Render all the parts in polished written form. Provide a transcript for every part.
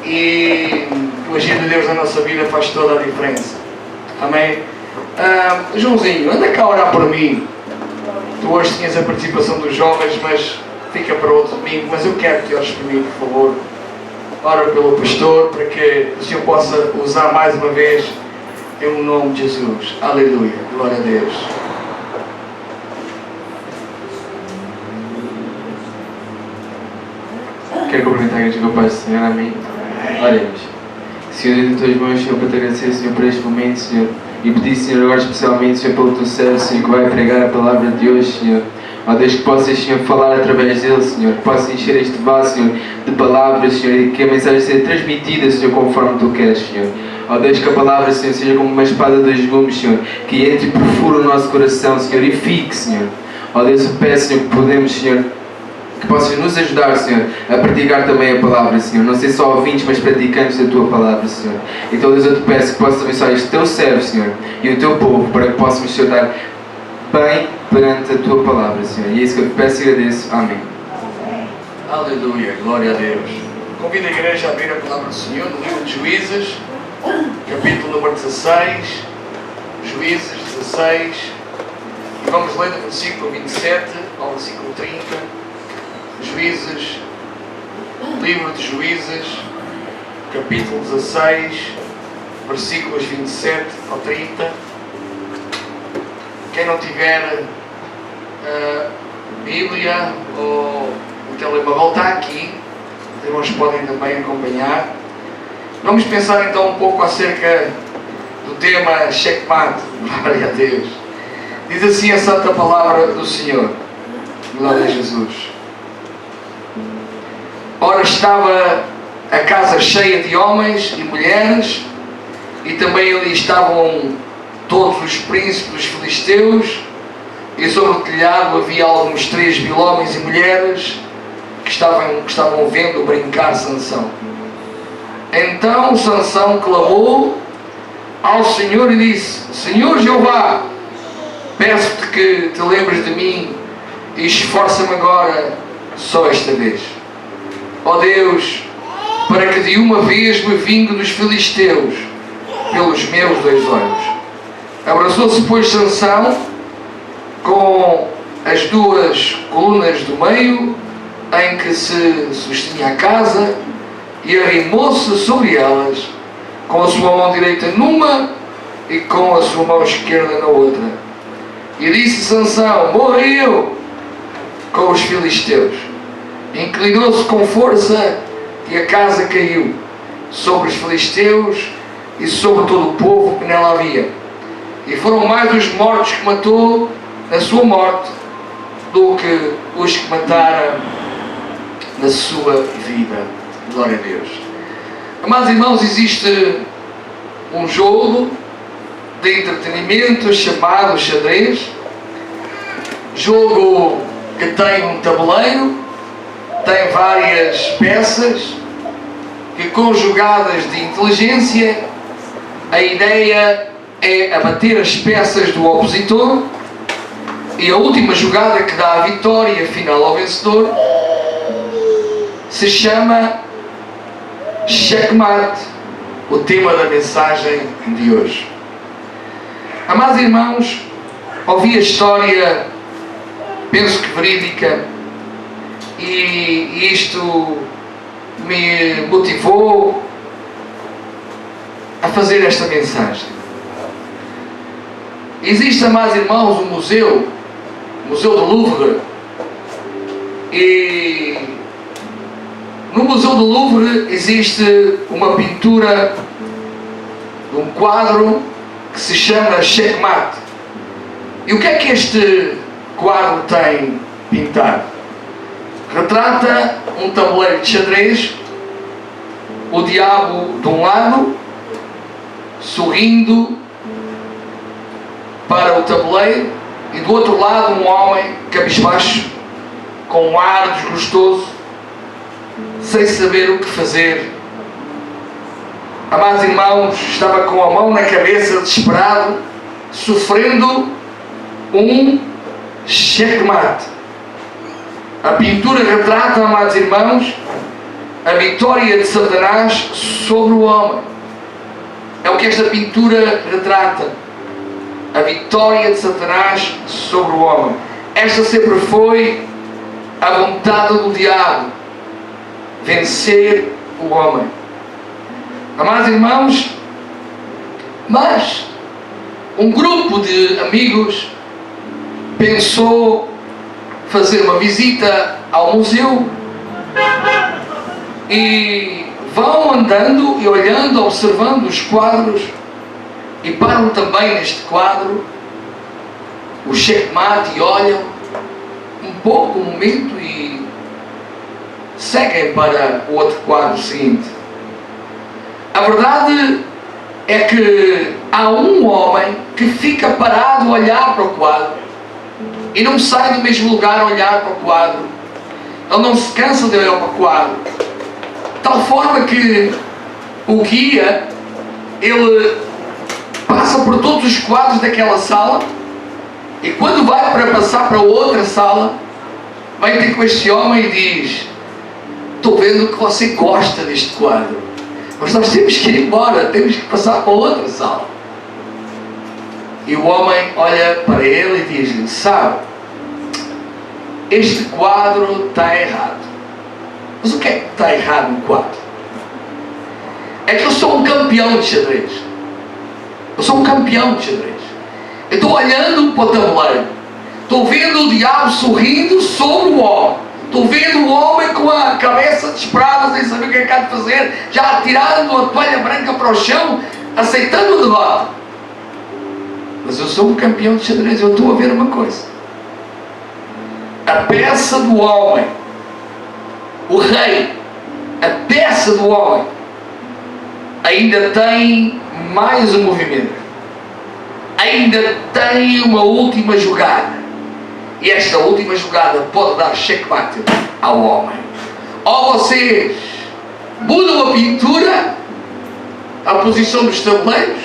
e o agir de Deus na nossa vida faz toda a diferença. Amém? Joãozinho, anda cá a orar por mim. Tu hoje tinhas a participação dos jovens, mas fica para outro domingo. Mas eu quero que ores por mim, por favor. Ora pelo pastor, para que o Senhor possa usar mais uma vez em nome de Jesus. Aleluia. Glória a Deus. Quero cumprimentar a igreja com a paz do Senhor. Amém. Oremos. Senhor, em tuas mãos, Senhor, para te agradecer, Senhor, por este momento, Senhor. E pedir, Senhor, agora especialmente, Senhor, pelo teu servo, Senhor, que vai pregar a palavra de hoje, Senhor. Ó Deus, que possas, Senhor, falar através dele, Senhor. Que possas encher este vaso, Senhor, de palavras, Senhor. E que a mensagem seja transmitida, Senhor, conforme tu queres, Senhor. Ó Deus, que a palavra, Senhor, seja como uma espada de dois gumes, Senhor. Que entre e perfura o nosso coração, Senhor. E fique, Senhor. Ó Deus, eu peço, Senhor, que podemos, Senhor, que possas nos ajudar, Senhor, a praticar também a palavra, Senhor. Não ser só ouvintes, mas praticantes da tua palavra, Senhor. Então, Deus, eu te peço que possas abençoar este teu servo, Senhor, e o teu povo, para que possamos, Senhor, dar bem perante a tua palavra, Senhor. E é isso que eu te peço e agradeço. Amém. Aleluia. Glória a Deus. Convido a igreja a abrir a palavra do Senhor no livro de Juízes, capítulo número 16. Juízes 16. E vamos ler do versículo 27 ao versículo 30. Juízes, livro de Juízes, capítulo 16, versículos 27 ao 30. Quem não tiver Bíblia ou o telemóvel está aqui, os irmãos podem também acompanhar. Vamos pensar então um pouco acerca do tema checkmate. Glória a Deus. Diz assim a santa palavra do Senhor. Glória a Jesus. Ora, estava a casa cheia de homens e mulheres, e também ali estavam todos os príncipes dos filisteus, e sobre o telhado havia alguns 3.000 homens e mulheres que estavam vendo brincar Sansão. Então Sansão clamou ao Senhor e disse: Senhor Jeová, peço-te que te lembres de mim e esforça-me agora só esta vez. Ó Deus, para que de uma vez me vingue dos filisteus pelos meus 2 olhos. Abraçou-se, pois, Sansão com as 2 colunas do meio em que se sustinha a casa e arrimou-se sobre elas, com a sua mão direita numa e com a sua mão esquerda na outra. E disse Sansão: morri eu com os filisteus. Inclinou-se com força e a casa caiu sobre os filisteus e sobre todo o povo que nela havia. E foram mais os mortos que matou na sua morte do que os que mataram na sua vida. Glória a Deus. Amados irmãos, existe um jogo de entretenimento chamado xadrez. Jogo que tem um tabuleiro, tem várias peças que, conjugadas de inteligência, a ideia é abater as peças do opositor, e a última jogada que dá a vitória final ao vencedor se chama checkmate, o tema da mensagem de hoje. Amados irmãos, ouvi a história, penso que verídica, e isto me motivou a fazer esta mensagem. Existe, amados irmãos, um museu, o Museu do Louvre, e no Museu do Louvre existe uma pintura de um quadro que se chama Checkmate. E o que é que este quadro tem pintado? Retrata um tabuleiro de xadrez, o diabo de um lado, sorrindo para o tabuleiro, e do outro lado um homem cabisbaixo, com um ar desgostoso, sem saber o que fazer. Amados irmãos, estava com a mão na cabeça, desesperado, sofrendo um checkmate. A pintura retrata, amados irmãos, a vitória de Satanás sobre o homem. É o que esta pintura retrata. A vitória de Satanás sobre o homem. Esta sempre foi a vontade do diabo. Vencer o homem. Amados irmãos, mas um grupo de amigos pensou fazer uma visita ao museu e vão andando e olhando, observando os quadros e param também neste quadro, o checkmate, e olham um pouco, um momento e seguem para o outro quadro seguinte. A verdade é que há um homem que fica parado a olhar para o quadro e não sai do mesmo lugar a olhar para o quadro. Ele não se cansa de olhar para o quadro. De tal forma que o guia, ele passa por todos os quadros daquela sala e quando vai para passar para outra sala, vem ter com este homem e diz: estou vendo que você gosta deste quadro, mas nós temos que ir embora, temos que passar para outra sala. E o homem olha para ele e diz-lhe: sabe, este quadro está errado. Mas o que é que está errado no quadro? É que eu sou um campeão de xadrez. Eu sou um campeão de xadrez. Eu estou olhando para o tabuleiro. Estou vendo o diabo sorrindo sobre o homem. Estou vendo o homem com a cabeça desesperada, sem saber o que é que há de fazer, já atirando a toalha branca para o chão, aceitando a derrota. Mas eu sou um campeão de xadrez. Eu estou a ver uma coisa. A peça do homem, o rei, a peça do homem, ainda tem mais um movimento. Ainda tem uma última jogada. E esta última jogada pode dar checkmate ao homem. Ou vocês mudam a pintura, a posição dos tabuleiros,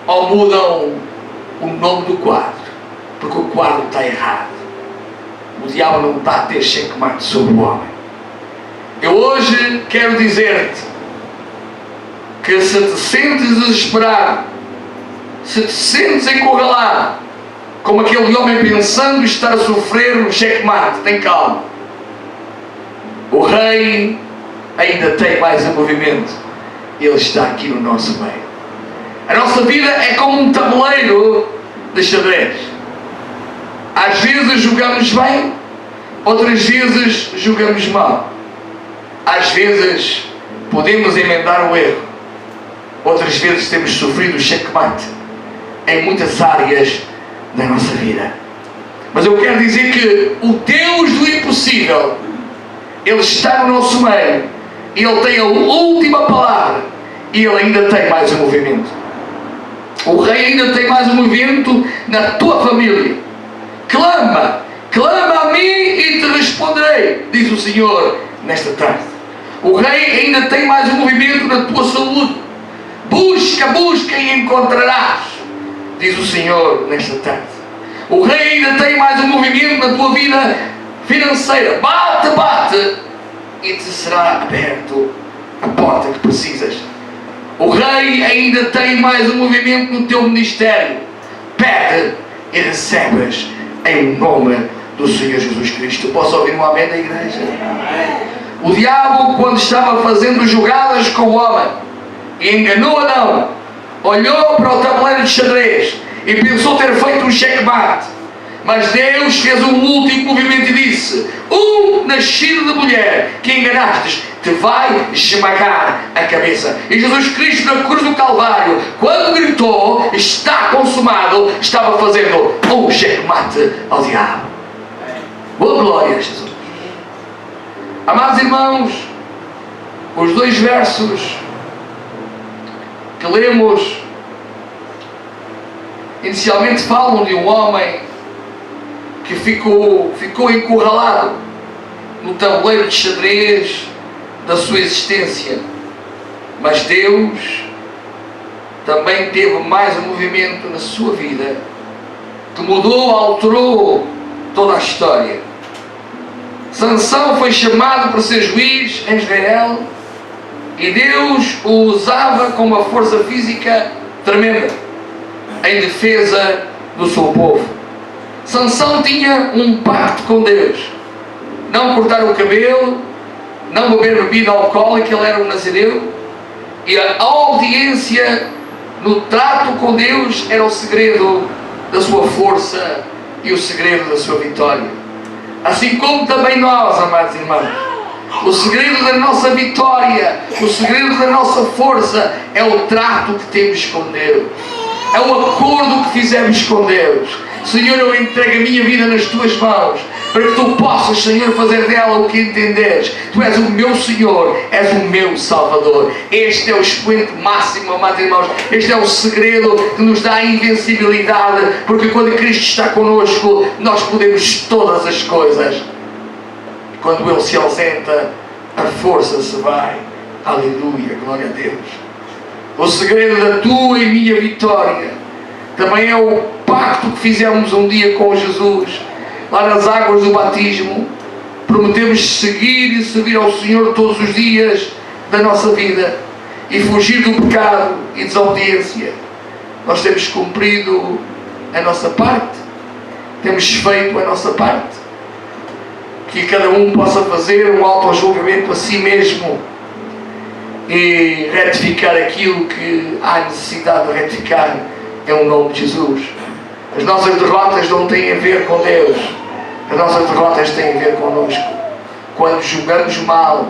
ou mudam o nome do quadro, porque o quadro está errado. O diabo não está a ter checkmate sobre o homem. Eu hoje quero dizer-te que se te sentes desesperado, se te sentes encurralado, como aquele homem pensando estar a sofrer um checkmate, tem calma. O rei ainda tem mais um movimento. Ele está aqui no nosso meio. A nossa vida é como um tabuleiro de xadrez. Às vezes jogamos bem, outras vezes jogamos mal. Às vezes podemos emendar o erro, outras vezes temos sofrido checkmate em muitas áreas da nossa vida. Mas eu quero dizer que o Deus do impossível, Ele está no nosso meio, Ele tem a última palavra e Ele ainda tem mais um movimento. O rei ainda tem mais um movimento na tua família. Clama a mim e te responderei, diz o Senhor nesta tarde. O rei ainda tem mais um movimento na tua saúde. Busca e encontrarás, diz o Senhor nesta tarde. O rei ainda tem mais um movimento na tua vida financeira. Bate e te será aberto a porta que precisas. O rei ainda tem mais um movimento no teu ministério. Pede e recebes em nome do Senhor Jesus Cristo. Posso ouvir um amém da igreja? O diabo, quando estava fazendo jogadas com o homem e enganou Adão, olhou para o tabuleiro de xadrez e pensou ter feito um checkmate. Mas Deus fez um último movimento e disse: nascido de mulher que enganastes te vai esmagar a cabeça. E Jesus Cristo na cruz do Calvário, quando gritou está consumado, estava fazendo um checkmate ao diabo. Boa glória a Jesus. Amados irmãos, os dois versos que lemos inicialmente falam de um homem que ficou encurralado no tabuleiro de xadrez da sua existência. Mas Deus também teve mais um movimento na sua vida que mudou, alterou toda a história. Sansão foi chamado para ser juiz em Israel e Deus o usava com uma força física tremenda em defesa do seu povo. Sansão tinha um pacto com Deus: não cortar o cabelo, não beber bebida alcoólica. Ele era um nazireu, e a audiência no trato com Deus era o segredo da sua força e o segredo da sua vitória. Assim como também nós, amados irmãos, o segredo da nossa vitória, o segredo da nossa força é o trato que temos com Deus, é o acordo que fizemos com Deus. Senhor, eu entrego a minha vida nas tuas mãos, para que tu possas, Senhor, fazer dela o que entenderes. Tu és o meu Senhor, és o meu Salvador. Este é o expoente máximo, amados irmãos. Este é o segredo que nos dá a invencibilidade, porque quando Cristo está connosco, nós podemos todas as coisas. Quando Ele se ausenta, a força se vai. Aleluia, glória a Deus. O segredo da tua e minha vitória também é o pacto que fizemos um dia com Jesus, lá nas águas do batismo. Prometemos seguir e servir ao Senhor todos os dias da nossa vida e fugir do pecado e desobediência. Nós temos cumprido a nossa parte, temos feito a nossa parte. Que cada um possa fazer um auto-julgamento a si mesmo e retificar aquilo que há necessidade de retificar em o nome de Jesus. As nossas derrotas não têm a ver com Deus, as nossas derrotas têm a ver connosco. Quando julgamos mal,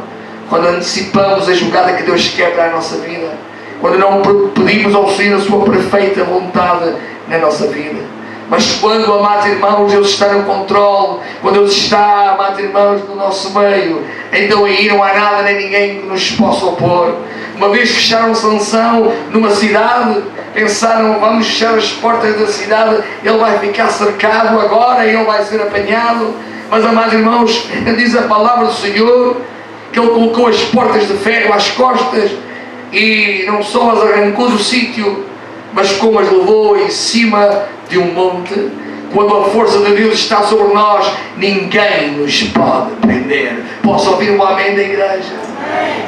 quando antecipamos a jogada que Deus quer para a nossa vida, quando não pedimos ao Senhor a sua perfeita vontade na nossa vida. Mas quando, amados irmãos, Deus está no controle, quando Deus está, amados irmãos, no nosso meio, então aí não há nada nem ninguém que nos possa opor. Uma vez fecharam Sansão numa cidade, pensaram: vamos fechar as portas da cidade, ele vai ficar cercado agora e ele vai ser apanhado. Mas, amados irmãos, diz a palavra do Senhor que ele colocou as portas de ferro às costas e não só as arrancou do sítio, mas como as levou em cima de um monte. Quando a força de Deus está sobre nós, ninguém nos pode prender. Posso ouvir um amém da igreja?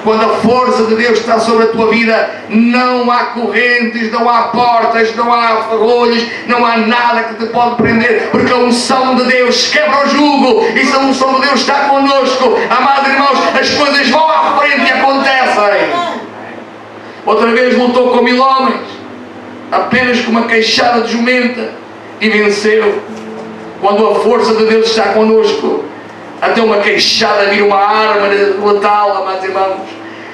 Quando a força de Deus está sobre a tua vida, não há correntes, não há portas, não há ferrolhos, não há nada que te pode prender, porque a unção de Deus quebra o jugo, e se a unção de Deus está connosco, amados irmãos, as coisas vão à frente e acontecem. Outra vez lutou com 1000 homens, apenas com uma queixada de jumenta, e venceu. Quando a força de Deus está connosco, até uma queixada vira uma arma letal, amados irmãos.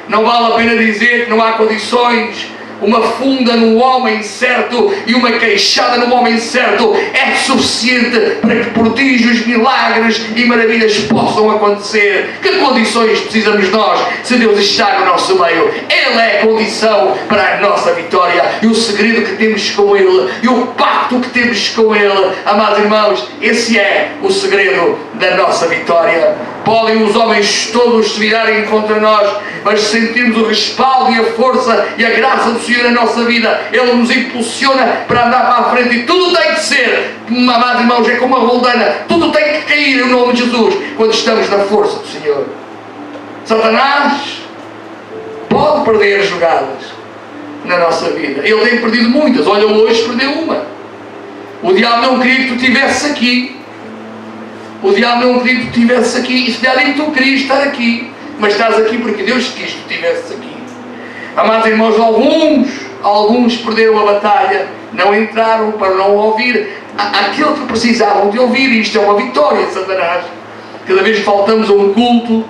Não vale a pena dizer que não há condições. Uma funda no homem certo e uma queixada no homem certo é suficiente para que prodígios, milagres e maravilhas possam acontecer. Que condições precisamos nós se Deus está no nosso meio? Ele é a condição para a nossa vitória, e o segredo que temos com Ele e o pacto que temos com Ele, amados irmãos, esse é o segredo da nossa vitória. Podem os homens todos se virarem contra nós, mas sentimos o respaldo e a força e a graça do Senhor na nossa vida. Ele nos impulsiona para andar para a frente, e tudo tem que ser, amados irmãos, é como uma roldana, tudo tem que cair em nome de Jesus quando estamos na força do Senhor. Satanás pode perder jogadas na nossa vida. Ele tem perdido muitas. Olha, hoje perdeu uma. O diabo não queria que tu estivesse aqui. O diabo não queria que tu estivesse aqui. E se der nem tu querias estar aqui, mas estás aqui porque Deus quis que tu estivesse aqui. Amados irmãos, alguns perderam a batalha, não entraram para não ouvir aquilo que precisavam de ouvir. Isto é uma vitória de Satanás. Cada vez que faltamos a um culto,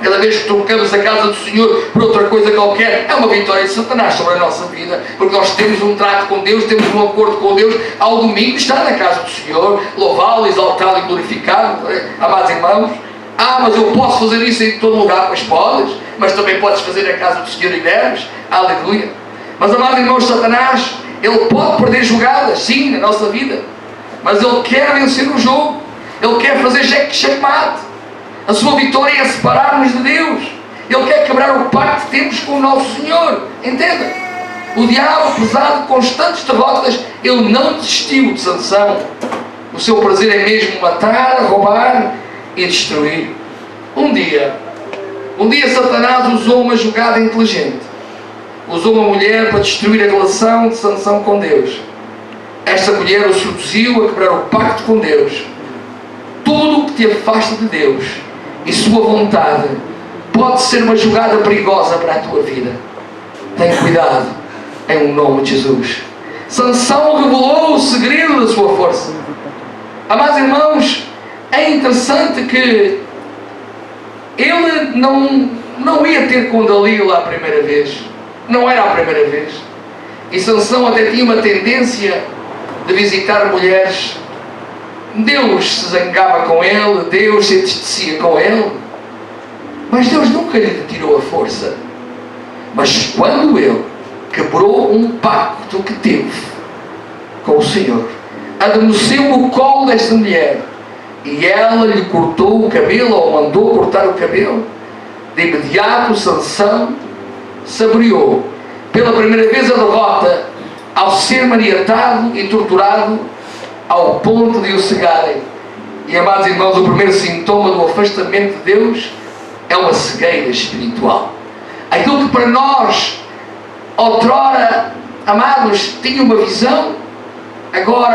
cada vez que tocamos a casa do Senhor por outra coisa qualquer, é uma vitória de Satanás sobre a nossa vida, porque nós temos um trato com Deus, temos um acordo com Deus. Ao domingo estar na casa do Senhor, louvá-lo, exaltá-lo e glorificá-lo, amados irmãos. Mas eu posso fazer isso em todo lugar. Pois podes, mas também podes fazer na casa do Senhor e deves. Aleluia. Mas, amados irmãos, Satanás, ele pode perder jogadas, sim, na nossa vida, mas ele quer vencer o jogo, ele quer fazer checkmate. A sua vitória é separar-nos de Deus. Ele quer quebrar o pacto que temos com o nosso Senhor. Entenda? O diabo, apesar de constantes derrotas, ele não desistiu de Sansão. O seu prazer é mesmo matar, roubar e destruir. Um dia Satanás usou uma jogada inteligente. Usou uma mulher para destruir a relação de Sansão com Deus. Esta mulher o seduziu a quebrar o pacto com Deus. Tudo o que te afasta de Deus e sua vontade pode ser uma jogada perigosa para a tua vida. Tenha cuidado, em nome de Jesus. Sansão revelou o segredo da sua força. Amados irmãos, é interessante que ele não ia ter com Dalila a primeira vez. Não era a primeira vez. E Sansão até tinha uma tendência de visitar mulheres. Deus se zangava com ele, Deus se entristecia com ele, mas Deus nunca lhe tirou a força. Mas quando ele quebrou um pacto que teve com o Senhor, adormeceu no colo desta mulher e ela lhe cortou o cabelo, ou mandou cortar o cabelo, de imediato Sansão saboreou pela primeira vez a derrota ao ser maniatado e torturado ao ponto de o cegarem. E, amados irmãos, o primeiro sintoma do afastamento de Deus é uma cegueira espiritual. Aquilo que para nós outrora, amados, tinha uma visão, agora